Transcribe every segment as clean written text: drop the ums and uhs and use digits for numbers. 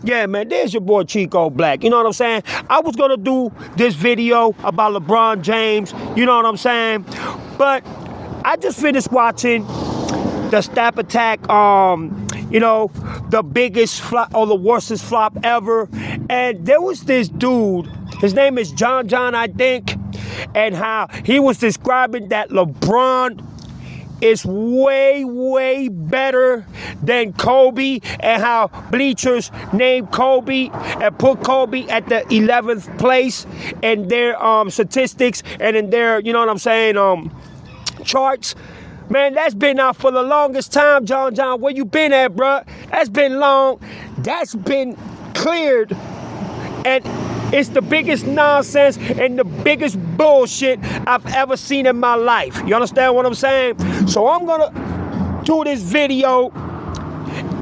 Yeah, man, there's your boy Chico Black. You know what I'm saying? I was going to do this video about LeBron James. You know what I'm saying? But I just finished watching the Skap attack, you know, the biggest flop or the worstest flop ever. And there was this dude, his name is John, I think, and how he was describing that LeBron is way, way better than Kobe, and how bleachers named Kobe and put Kobe at the 11th place in their statistics and in their, you know what I'm saying, charts. Man, that's been out for the longest time, John. Where you been at, bruh? That's been long. That's been cleared. And it's the biggest nonsense and the biggest bullshit I've ever seen in my life. You understand what I'm saying? So I'm going to do this video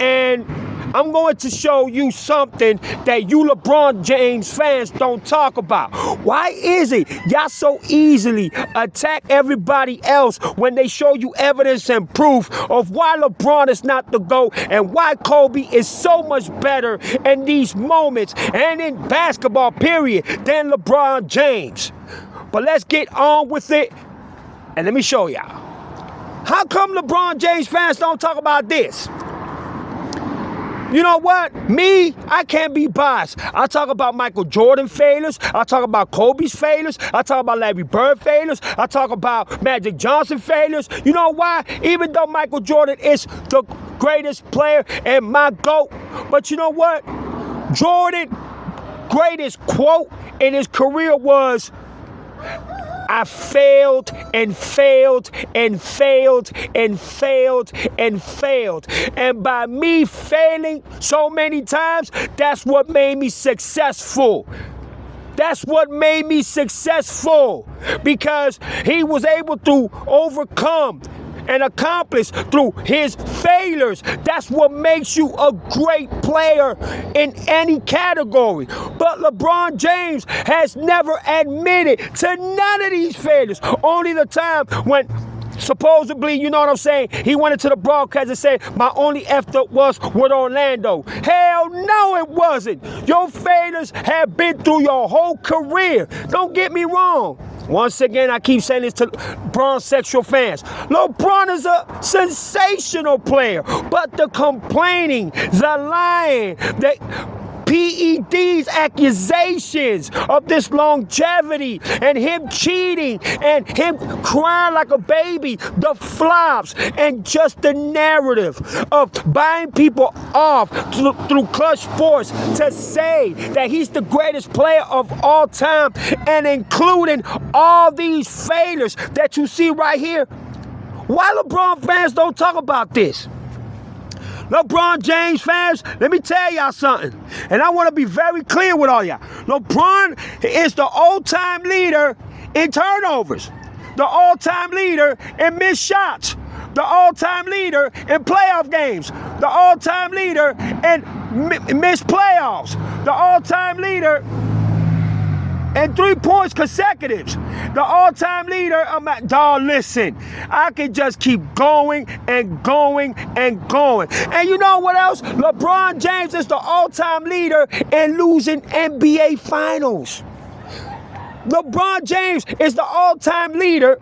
and I'm going to show you something that you LeBron James fans don't talk about. Why is it y'all so easily attack everybody else when they show you evidence and proof of why LeBron is not the GOAT and why Kobe is so much better in these moments and in basketball, period, than LeBron James? But let's get on with it and let me show y'all. How come LeBron James fans don't talk about this? You know what? Me, I can't be biased. I talk about Michael Jordan failures. I talk about Kobe's failures. I talk about Larry Bird failures. I talk about Magic Johnson failures. You know why? Even though Michael Jordan is the greatest player and my GOAT, but you know what? Jordan's greatest quote in his career was, I failed and failed and failed and failed and failed. And by me failing so many times, that's what made me successful. That's what made me successful, because he was able to overcome and accomplish through his failures. That's what makes you a great player in any category. But LeBron James has never admitted to none of these failures. Only the time when supposedly, you know what I'm saying, he went into the broadcast and said, my only effort was with Orlando. Hell no, it wasn't. Your failures have been through your whole career. Don't get me wrong. Once again, I keep saying this to LeBron sexual fans. LeBron is a sensational player, but the complaining, the lying, the PED's accusations of this longevity and him cheating and him crying like a baby, the flops and just the narrative of buying people off through Clutch Sports to say that he's the greatest player of all time, and including all these failures that you see right here. Why LeBron fans don't talk about this? LeBron James fans, let me tell y'all something. And I want to be very clear with all y'all. LeBron is the all-time leader in turnovers, the all-time leader in missed shots, the all-time leader in playoff games, the all-time leader in missed playoffs, the all-time leader and 3 points consecutives. The all-time leader, dawg, listen, I can just keep going and going and going. And you know what else? LeBron James is the all-time leader in losing NBA finals. LeBron James is the all-time leader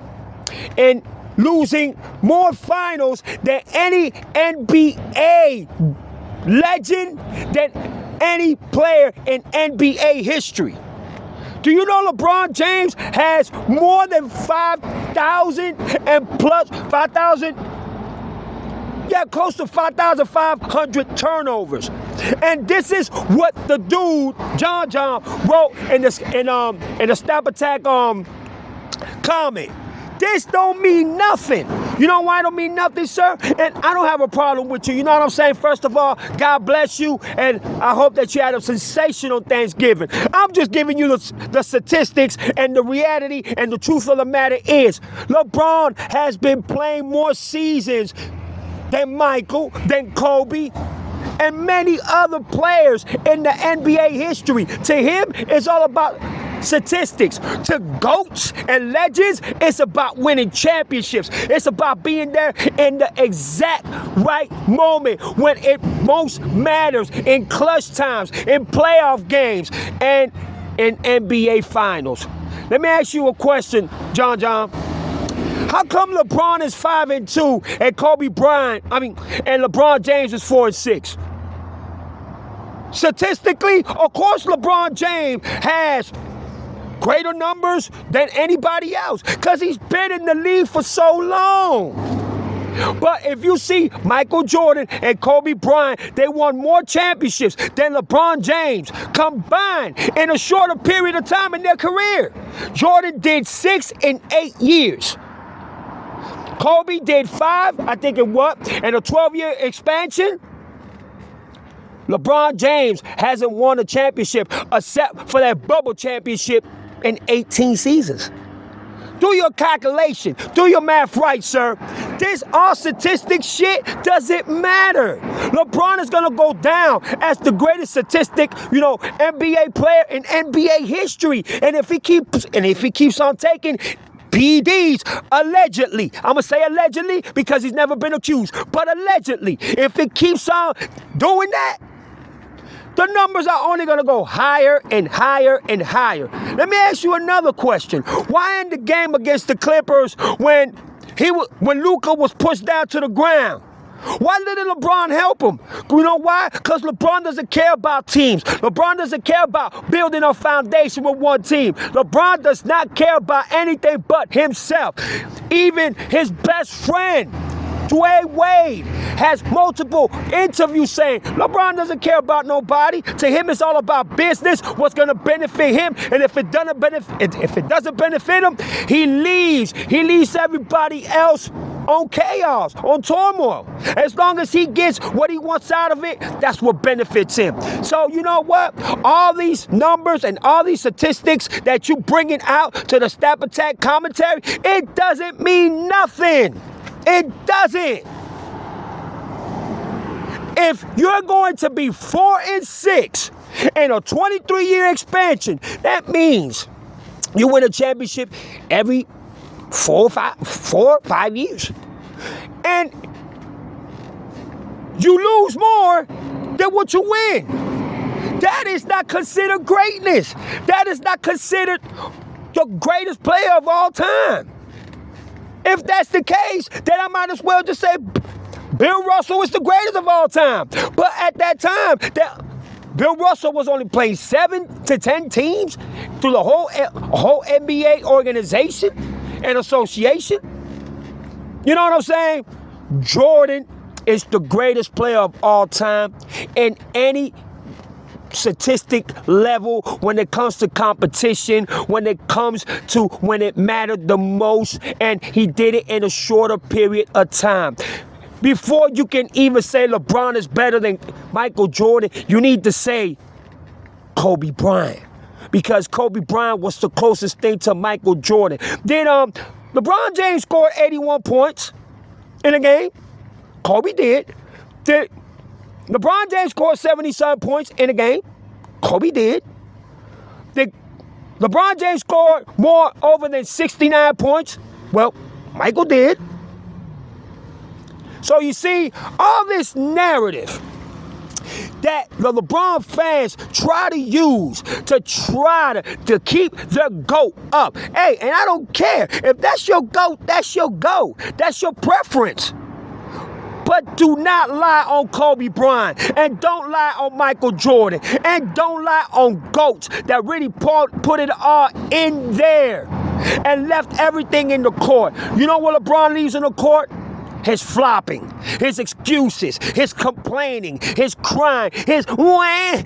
in losing more finals than any NBA legend, than any player in NBA history. Do you know LeBron James has more than 5,000 and plus 5,000? Yeah, close to 5,500 turnovers. And this is what the dude John wrote in the Skap attack comment. This don't mean nothing. You know why it don't mean nothing, sir? And I don't have a problem with you. You know what I'm saying? First of all, God bless you, and I hope that you had a sensational Thanksgiving. I'm just giving you the statistics, and the reality and the truth of the matter is LeBron has been playing more seasons than Michael, than Kobe, and many other players in the NBA history. To him, it's all about statistics. To GOATs and legends, it's about winning championships. It's about being there in the exact right moment when it most matters, in clutch times, in playoff games, and in NBA finals. Let me ask you a question, John. How come LeBron is 5-2 and and LeBron James is 4-6? Statistically, of course, LeBron James has greater numbers than anybody else because he's been in the league for so long. But if you see Michael Jordan and Kobe Bryant, they won more championships than LeBron James combined in a shorter period of time in their career. Jordan did 6 in 8 years. Kobe did 5, I think in a 12-year expansion. LeBron James hasn't won a championship except for that bubble championship in 18 seasons. Do your calculation. Do your math right, sir. This all statistics shit doesn't matter. LeBron is going to go down as the greatest statistic, NBA player in NBA history. And if he keeps on taking PEDs, allegedly. I'm going to say allegedly because he's never been accused. But allegedly, if it keeps on doing that, the numbers are only going to go higher and higher and higher. Let me ask you another question. Why in the game against the Clippers when Luka was pushed down to the ground, why didn't LeBron help him? You know why? Because LeBron doesn't care about teams. LeBron doesn't care about building a foundation with one team. LeBron does not care about anything but himself. Even his best friend, Dwayne Wade, has multiple interviews saying LeBron doesn't care about nobody. To him, it's all about business, what's going to benefit him. And if it doesn't benefit him, he leaves. He leaves everybody else on chaos, on turmoil. As long as he gets what he wants out of it, that's what benefits him. So you know what? All these numbers and all these statistics that you bringing out to the Stap Attack commentary, it doesn't mean nothing. It doesn't. If you're going to be 4-6 in a 23-year expansion, that means you win a championship every 4 or 5 years. And you lose more than what you win. That is not considered greatness. That is not considered the greatest player of all time. If that's the case, then I might as well just say Bill Russell is the greatest of all time. But at that time, Bill Russell was only playing 7 to 10 teams through the whole NBA organization and association. You know what I'm saying? Jordan is the greatest player of all time in any statistic level when it comes to competition, when it comes to when it mattered the most, and he did it in a shorter period of time. Before you can even say LeBron is better than Michael Jordan, you need to say Kobe Bryant, because Kobe Bryant was the closest thing to Michael Jordan. Then LeBron James scored 81 points in a game. Kobe did. LeBron James scored 77 points in a game. Kobe did. LeBron James scored more over than 69 points. Well, Michael did. So you see, all this narrative that the LeBron fans try to use to keep the GOAT up. Hey, and I don't care. If that's your GOAT, that's your GOAT. That's your preference. But do not lie on Kobe Bryant, and don't lie on Michael Jordan, and don't lie on GOATs that really put it all in there and left everything in the court. You know what LeBron leaves in the court? His flopping, his excuses, his complaining, his crying, his wah.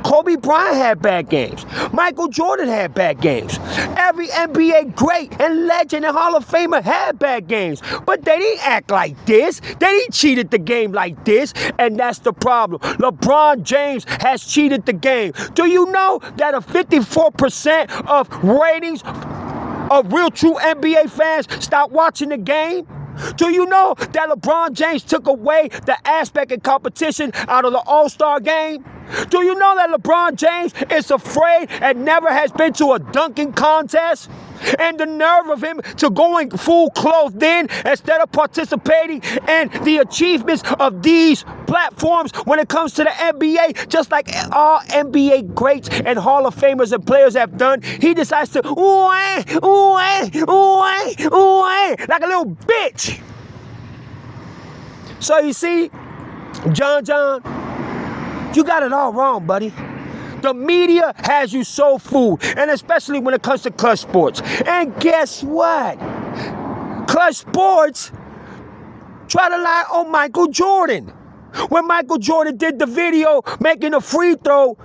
Kobe Bryant had bad games. Michael Jordan had bad games. Every NBA great and legend and Hall of Famer had bad games. But they didn't act like this. They didn't cheat the game like this. And that's the problem. LeBron James has cheated the game. Do you know that a 54% of ratings of real true NBA fans stopped watching the game? Do you know that LeBron James took away the aspect of competition out of the All-Star game? Do you know that LeBron James is afraid and never has been to a dunking contest? And the nerve of him to going full clothed in instead of participating in the achievements of these platforms when it comes to the NBA, just like all NBA greats and Hall of Famers and players have done. He decides to like a little bitch. So you see, John, you got it all wrong, buddy. The media has you so fooled, and especially when it comes to Clutch Sports. And guess what? Clutch Sports try to lie on Michael Jordan. When Michael Jordan did the video making a free throw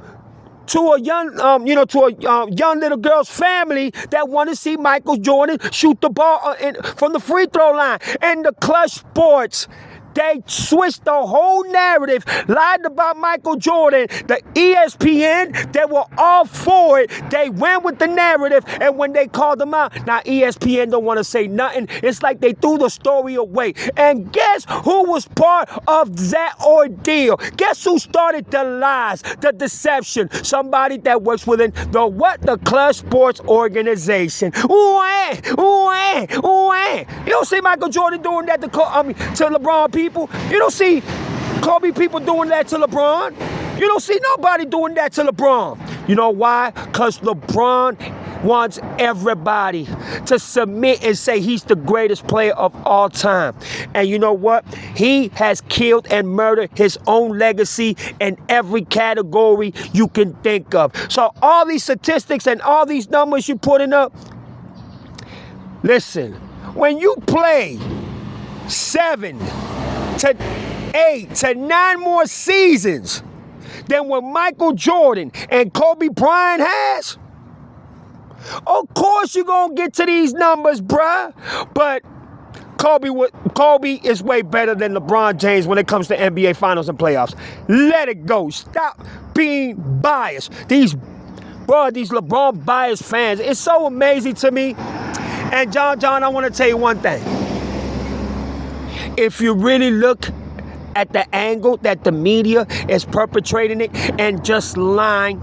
to a young, young little girl's family that want to see Michael Jordan shoot the ball from the free throw line, and the Clutch Sports, they switched the whole narrative, lied about Michael Jordan. The ESPN, they were all for it. They went with the narrative, and when they called them out, now ESPN don't want to say nothing. It's like they threw the story away. And guess who was part of that ordeal? Guess who started the lies, the deception? Somebody that works within the Clutch Sports organization. You don't see Michael Jordan doing that to LeBron people. You don't see Kobe people doing that to LeBron. You don't see nobody doing that to LeBron. You know why? Because LeBron wants everybody to submit and say he's the greatest player of all time. And you know what? He has killed and murdered his own legacy in every category you can think of. So all these statistics and all these numbers you're putting up, listen, when you play 7 to 8 to 9 more seasons than what Michael Jordan and Kobe Bryant has, of course you're going to get to these numbers, bruh. But Kobe is way better than LeBron James when it comes to NBA Finals and playoffs. Let it go. Stop being biased. These LeBron biased fans, it's so amazing to me. And John, I want to tell you one thing. If you really look at the angle that the media is perpetrating it and just lying,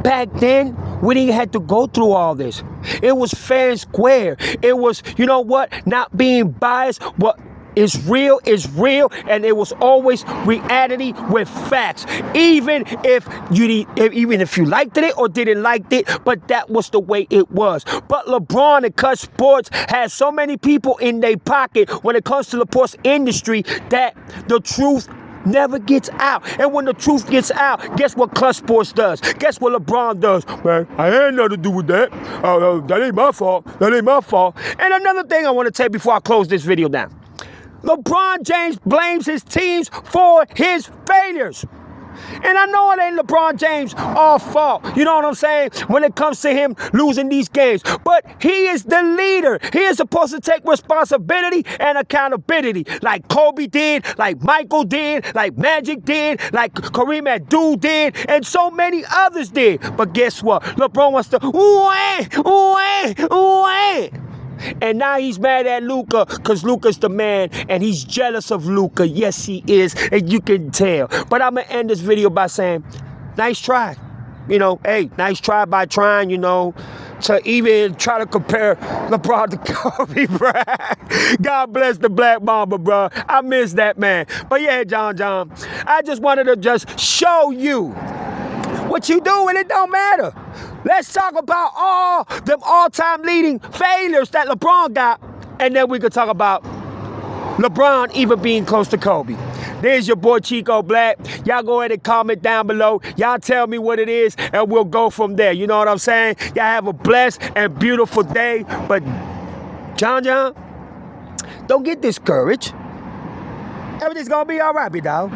back then, we didn't have to go through all this. It was fair and square. It was, you know what, not being biased. What is real, and it was always reality with facts. Even if you liked it or didn't like it, but that was the way it was. But LeBron and Clutch Sports has so many people in their pocket when it comes to the sports industry that the truth never gets out. And when the truth gets out, guess what Clutch Sports does? Guess what LeBron does? Man, I ain't nothing to do with that. That ain't my fault. And another thing I want to tell you before I close this video down. LeBron James blames his teams for his failures. And I know it ain't LeBron James' all fault, you know what I'm saying, when it comes to him losing these games. But he is the leader. He is supposed to take responsibility and accountability like Kobe did, like Michael did, like Magic did, like Kareem Abdul did, and so many others did. But guess what? LeBron wants to and now he's mad at Luka because Luka's the man and he's jealous of Luka. Yes, he is, and you can tell. But I'm going to end this video by saying, nice try. You know, hey, nice try by trying, to even try to compare LeBron to Kobe, bro. God bless the Black Mamba, bro. I miss that man. But yeah, John, I just wanted to just show you what you do, and it don't matter. Let's talk about all them all-time leading failures that LeBron got, and then we could talk about LeBron even being close to Kobe. There's your boy Chico Black. Y'all go ahead and comment down below. Y'all tell me what it is, and we'll go from there. You know what I'm saying? Y'all have a blessed and beautiful day. But John, don't get discouraged. Everything's gonna be all right, big dog.